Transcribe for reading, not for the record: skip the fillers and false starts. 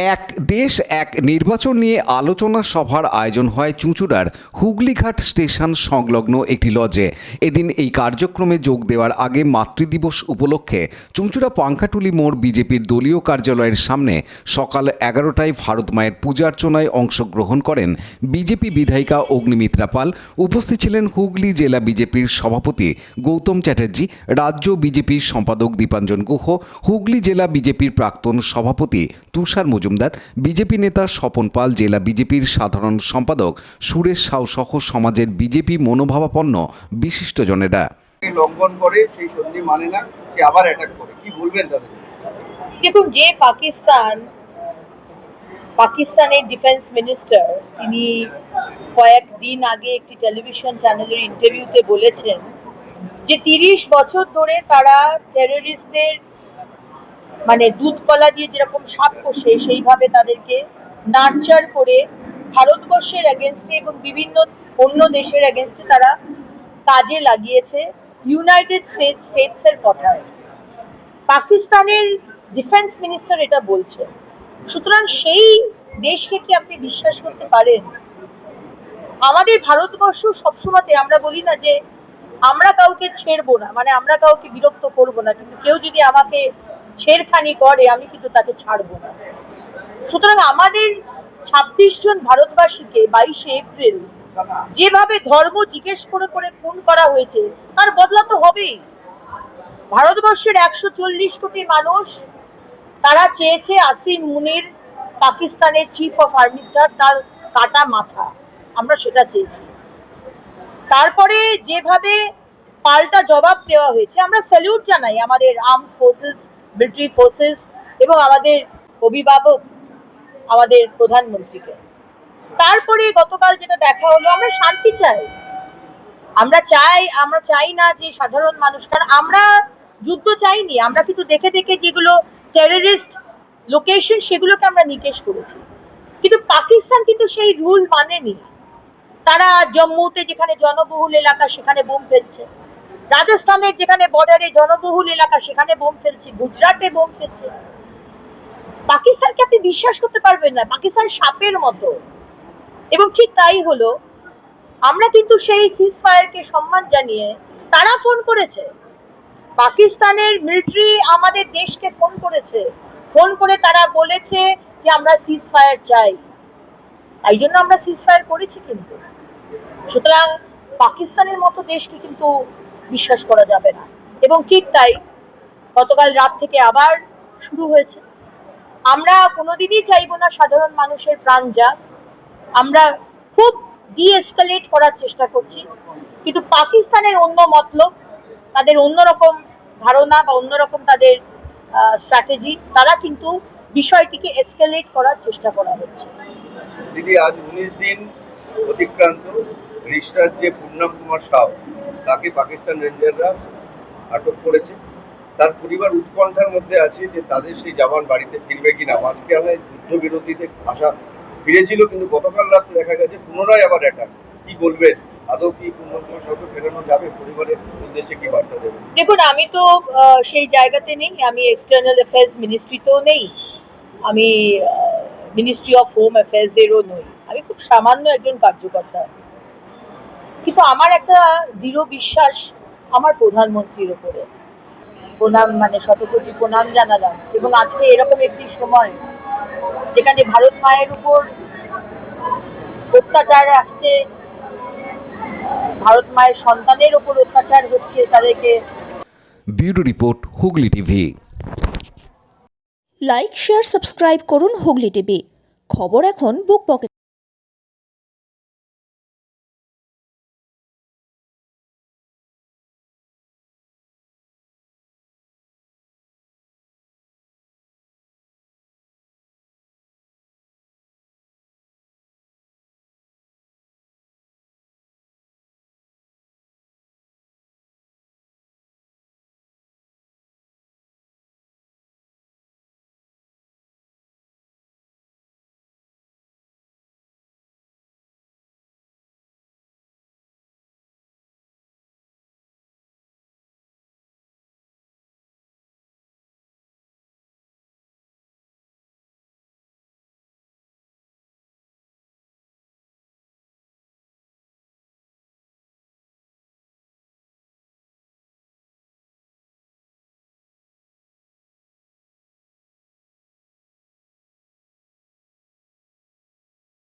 এক দেশ এক নির্বাচন নিয়ে আলোচনা সভার আয়োজন হয় চুঁচুড়ার হুগলিঘাট স্টেশন সংলগ্ন একটি লজে। এদিন এই কার্যক্রমে যোগ দেওয়ার আগে মাতৃদিবস উপলক্ষে চুঁচুড়া পাংখাটুলি মোড় বিজেপির দলীয় কার্যালয়ের সামনে সকাল 11টায় ভারত মায়ের পূজার্চনায় অংশগ্রহণ করেন বিজেপি বিধায়িকা অগ্নিমিত্রা পাল। উপস্থিত ছিলেন হুগলি জেলা বিজেপির সভাপতি গৌতম চ্যাটার্জি, রাজ্য বিজেপির সম্পাদক দীপাঞ্জন গুহ, হুগলি জেলা বিজেপির প্রাক্তন সভাপতি তুষার মজুমদার, বিজেপি নেতা স্বপন পাল, জেলা বিজেপির সাধারণ সম্পাদক সুরেশ সাউ সহ সমাজের বিজেপি মনোভাবাপন্ন বিশিষ্টজনেরা। লঙ্ঘন করে সেই সন্ধি মানে না, সে আবার অ্যাটাক করে। কি বলবেন তাদের? দেখুন, যে পাকিস্তানের ডিফেন্স মিনিস্টার তিনি কয়েকদিন আগে একটি টেলিভিশন চ্যানেলের ইন্টারভিউতে বলেছেন যে 30 বছর ধরে তারা টেররিস্টদের মানে দুধ কলা দিয়ে যেরকম সাপ কষে সেইভাবে তাদেরকে নার্চার করে ভারতবর্ষের এগেনস্টে এবং বিভিন্ন অন্য দেশের এগেনস্টে তারা কাজে লাগিয়েছে। ইউনাইটেড স্টেটসের কথায় পাকিস্তানের ডিফেন্স মিনিস্টার এটা বলছে। সুতরাং সেই দেশকে কি আপনি বিশ্বাস করতে পারেন? আমাদের ভারতবর্ষ সবসময় আমরা বলি না যে আমরা কাউকে ছেড়বো না, মানে আমরা কাউকে বিরক্ত করবো না, কিন্তু কেউ যদি আমাকে ছেড়খানি করে আমি কিন্তু তাকে ছাড়বো না। সুতরাং আমাদের 26 জন ভারতবাসীকে 22শে এপ্রিল যেভাবে ধর্ম জিজ্ঞেস করে করে খুন করা হয়েছে তার বদলা তো হবেই। ভারতবর্ষের 140 কোটি মানুষ তারা চেয়েছে আসিম মুনির, পাকিস্তানের চিফ অফ আর্মি স্টাফ, তার কাটা মাথা, আমরা সেটা চেয়েছি। তারপরে যেভাবে পাল্টা জবাব দেওয়া হয়েছে আমরা স্যালিউট জানাই আমাদের আর্মড ফোর্সেস, মিলিটারি ফোর্সেস এবং আমাদের অভিভাবক আমাদের প্রধানমন্ত্রীকে। তারপরে গতকাল যেটা দেখা হলো, আমরা শান্তি চাই, আমরা চাই না যে সাধারণ মানুষ, কারণ আমরা যুদ্ধ চাইনি, আমরা কিন্তু দেখে দেখে যেগুলো টেররিস্ট লোকেশন সেগুলোকে আমরা নিকেশ করেছি। কিন্তু পাকিস্তান কিন্তু সেই রুল মানেনি। তারা জম্মুতে যেখানে জনবহুল এলাকা সেখানে বোম ফেলছে, রাজস্থানের যেখানে বর্ডারে জনবহুল এলাকা সেখানে বোম ফেলছে, গুজরাটে বোম ফেলছে। পাকিস্তানকে আপনি বিশ্বাস করতে পারবেন না, পাকিস্তান সাপের মতো। এবং ঠিক তাই হলো। আমরা কিন্তু সেই সিজফায়ারকে সম্মান জানিয়ে তারা ফোন করেছে, পাকিস্তানের মিলিটারি আমাদের দেশকে ফোন করেছে, ফোন করে তারা বলেছে যে আমরা সিজফায়ার চাই, তাই জন্য আমরা সিজফায়ার করেছি। কিন্তু সুতরাং পাকিস্তানের মতো দেশকে কিন্তু বিশ্বাস করা যাবে না। এবং ঠিক তাই গতকাল রাত থেকে আবার শুরু হয়েছে। আমরা কোনোদিনই চাইবো না সাধারণ মানুষের প্রাণ যাক, আমরা খুব ডিএসকেলেট করার চেষ্টা করছি। কিন্তু পাকিস্তানের অন্য মতলব, তাদের অন্যরকম ধারণা বা অন্যরকম তাদের স্ট্র্যাটেজি, তারা কিন্তু বিষয়টিকে এসকেলেট করার চেষ্টা করা হচ্ছে। দিদি, আজ 19 দিন অতিক্রান্ত ঋষরাজ যে পূর্ণাম কুমার সাউ, তাকে পাকিস্তান রেঞ্জাররা আটক করেছে। তার পরিবার উৎকণ্ঠার মধ্যে আছে যে তাদের সেই জওয়ান বাড়িতে ফিরবে কিনা। আজকে আমরা যুদ্ধবিরতিতে আশা ফিরেছিল, কিন্তু গতকাল রাতে দেখা গেছে পুনরায় আবার অ্যাটাক। কি বলবেন, আদৌ কি পূর্ণাম কুমার সাউকে ফেরানো যাবে? পরিবারের উদ্দেশ্যে কি বার্তা দেবেন? দেখুন, আমি তো সেই জায়গাতে নেই, আমি এক্সটার্নাল অ্যাফেয়ার্স মিনিস্ট্রিতেও নেই, আমি মিনিস্ট্রি অফ হোম অ্যাফেয়ার্স এরও নই, আমি খুব সামান্য একজন কার্যকর্তা। কিন্তু আমার একটা দৃঢ় বিশ্বাস আমার প্রধানমন্ত্রীর উপরে। প্রণাম, মানে শতকোটি প্রণাম জানালাম। এবং আজকে এরকম একটি সময় যেখানে ভারত মায়ের উপর অত্যাচার আসছে, ভারত মায়ের সন্তানের উপর অত্যাচার হচ্ছে, তাদেরকে। Bureau report, Hooghly TV. Like, share, subscribe করুন হুগলি টিভি। খবর এখন বুক পকেট।